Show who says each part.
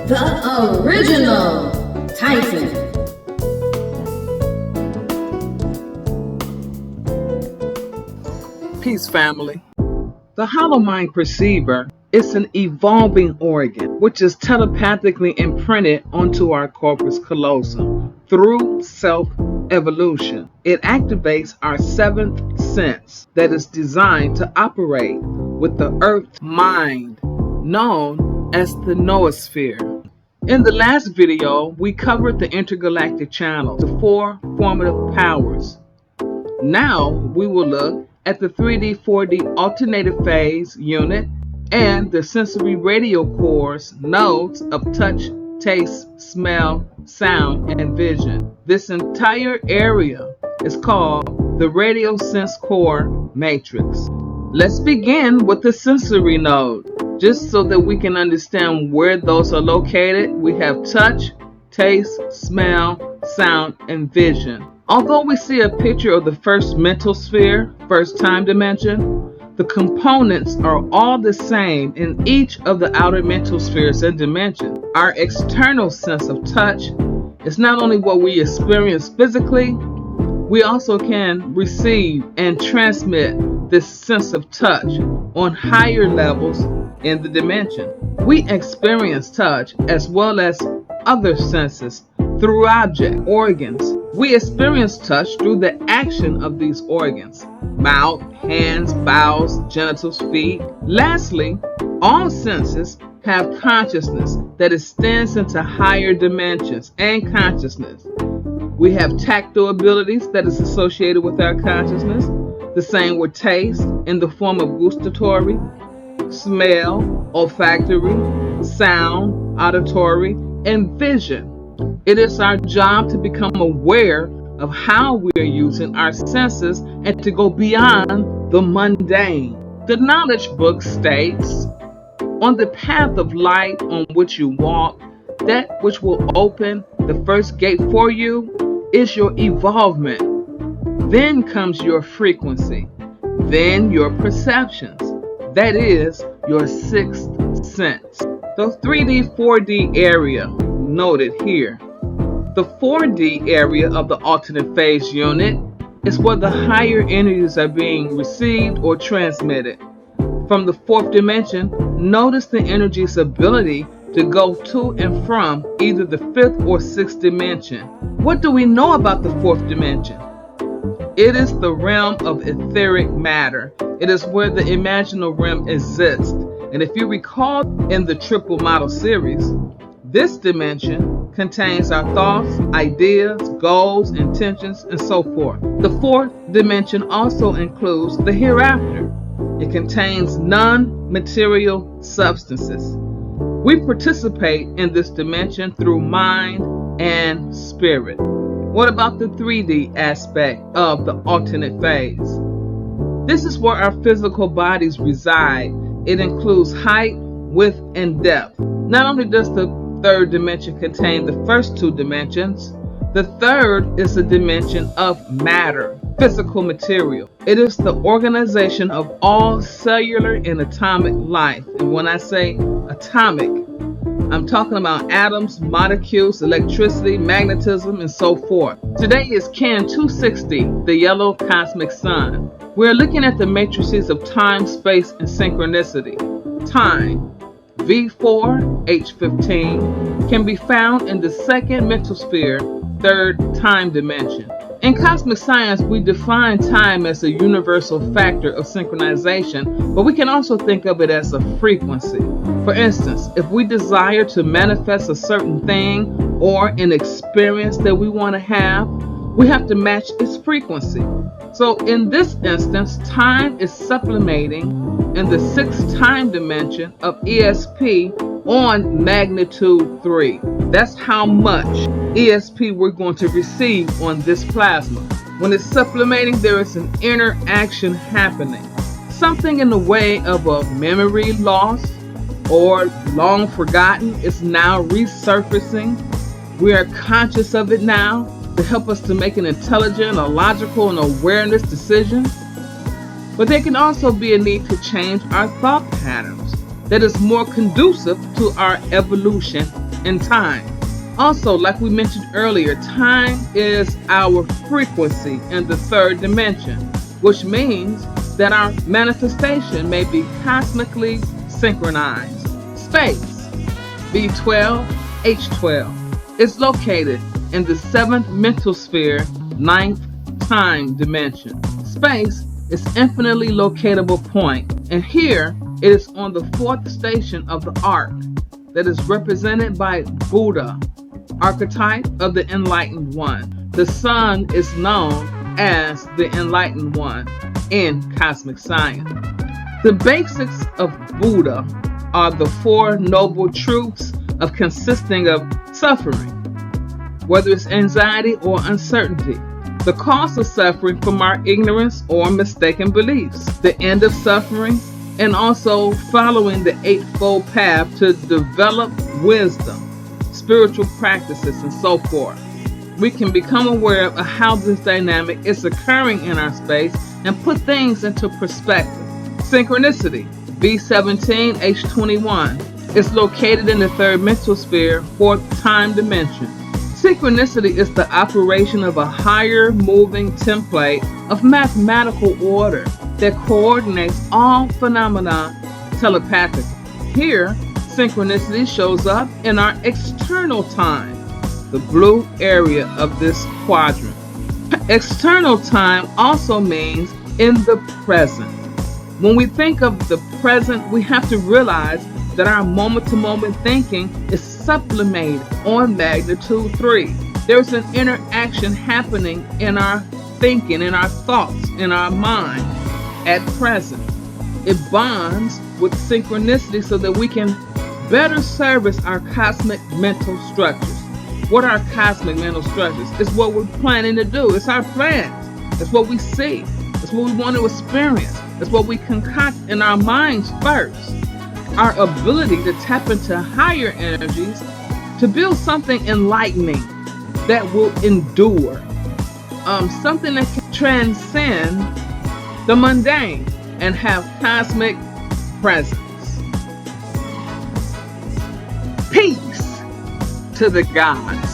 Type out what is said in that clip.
Speaker 1: The original Tyson.
Speaker 2: Peace, family. The hollow mind perceiver is an evolving organ which is telepathically imprinted onto our corpus callosum through self-evolution. It activates our seventh sense that is designed to operate with the earth's mind, known as the noosphere. In the last video, we covered the intergalactic channel, the four formative powers. Now we will look at the 3D, 4D alternative phase unit and the sensory radial cores, nodes of touch, taste, smell, sound, and vision. This entire area is called the radial sense core matrix. Let's begin with the sensory node. Just so that we can understand where those are located, we have touch, taste, smell, sound, and vision. Although we see a picture of the first mental sphere, first time dimension, the components are all the same in each of the outer mental spheres and dimensions. Our external sense of touch is not only what we experience physically, we also can receive and transmit this sense of touch on higher levels in the dimension. We experience touch as well as other senses through object organs. We experience touch through the action of these organs: mouth, hands, bowels, genitals, feet. Lastly, all senses have consciousness that extends into higher dimensions and consciousness. We have tactile abilities that is associated with our consciousness. The same with taste in the form of gustatory, smell, olfactory, sound, auditory, and vision. It is our job to become aware of how we are using our senses and to go beyond the mundane. The knowledge book states, on the path of light on which you walk, that which will open the first gate for you is your evolvement. Then comes your frequency, then your perceptions, that is your sixth sense. The 3D, 4D area noted here. The 4D area of the alternate phase unit is where the higher energies are being received or transmitted. From the fourth dimension, notice the energy's ability to go to and from either the fifth or sixth dimension. What do we know about the fourth dimension? It is the realm of etheric matter. It is where the imaginal realm exists. And if you recall in the triple model series, this dimension contains our thoughts, ideas, goals, intentions, and so forth. The fourth dimension also includes the hereafter. It contains non-material substances. We participate in this dimension through mind and spirit. What about the 3D aspect of the alternate phase? This is where our physical bodies reside. It includes height, width, and depth. Not only does the third dimension contain the first two dimensions, the third is a dimension of matter, physical material. It is the organization of all cellular and atomic life. And when I say atomic, I'm talking about atoms, molecules, electricity, magnetism, and so forth. Today is CAN 260, the yellow cosmic sun. We're looking at the matrices of time, space, and synchronicity. Time, V4, H15, can be found in the second mental sphere, third time dimension. In cosmic science, we define time as a universal factor of synchronization, but we can also think of it as a frequency. For instance, if we desire to manifest a certain thing or an experience that we want to have, we have to match its frequency. So in this instance, time is supplementing in the sixth time dimension of ESP on magnitude 3. That's how much ESP we're going to receive on this plasma. When it's supplementing, there is an interaction happening. Something in the way of a memory loss or long forgotten is now resurfacing. We are conscious of it now to help us to make an intelligent, a logical, and awareness decision. But there can also be a need to change our thought patterns that is more conducive to our evolution in time. Also, like we mentioned earlier, time is our frequency in the third dimension, which means that our manifestation may be cosmically synchronized. Space, B12, H12, is located in the 7th mental sphere, 9th time dimension. Space is infinitely locatable point, and here it is on the 4th station of the arc that is represented by Buddha, archetype of the Enlightened One. The sun is known as the Enlightened One in cosmic science. The basics of Buddha are the 4 noble truths of consisting of suffering, whether it's anxiety or uncertainty, the cause of suffering from our ignorance or mistaken beliefs, the end of suffering, and also following the eightfold path to develop wisdom, spiritual practices, and so forth. We can become aware of how this dynamic is occurring in our space and put things into perspective. Synchronicity, B17, H21, is located in the 3rd mental sphere, 4th time dimension. Synchronicity is the operation of a higher moving template of mathematical order that coordinates all phenomena telepathically. Here, synchronicity shows up in our external time, the blue area of this quadrant. External time also means in the present. When we think of the present, we have to realize that our moment-to-moment thinking is sublimated on magnitude 3. There's an interaction happening in our thinking, in our thoughts, in our mind at present. It bonds with synchronicity so that we can better service our cosmic mental structures. What are cosmic mental structures? It's what we're planning to do. It's our plans. It's what we see. It's what we want to experience. It's what we concoct in our minds first. Our ability to tap into higher energies to build something enlightening that will endure. Something that can transcend the mundane and have cosmic presence. Peace to the God.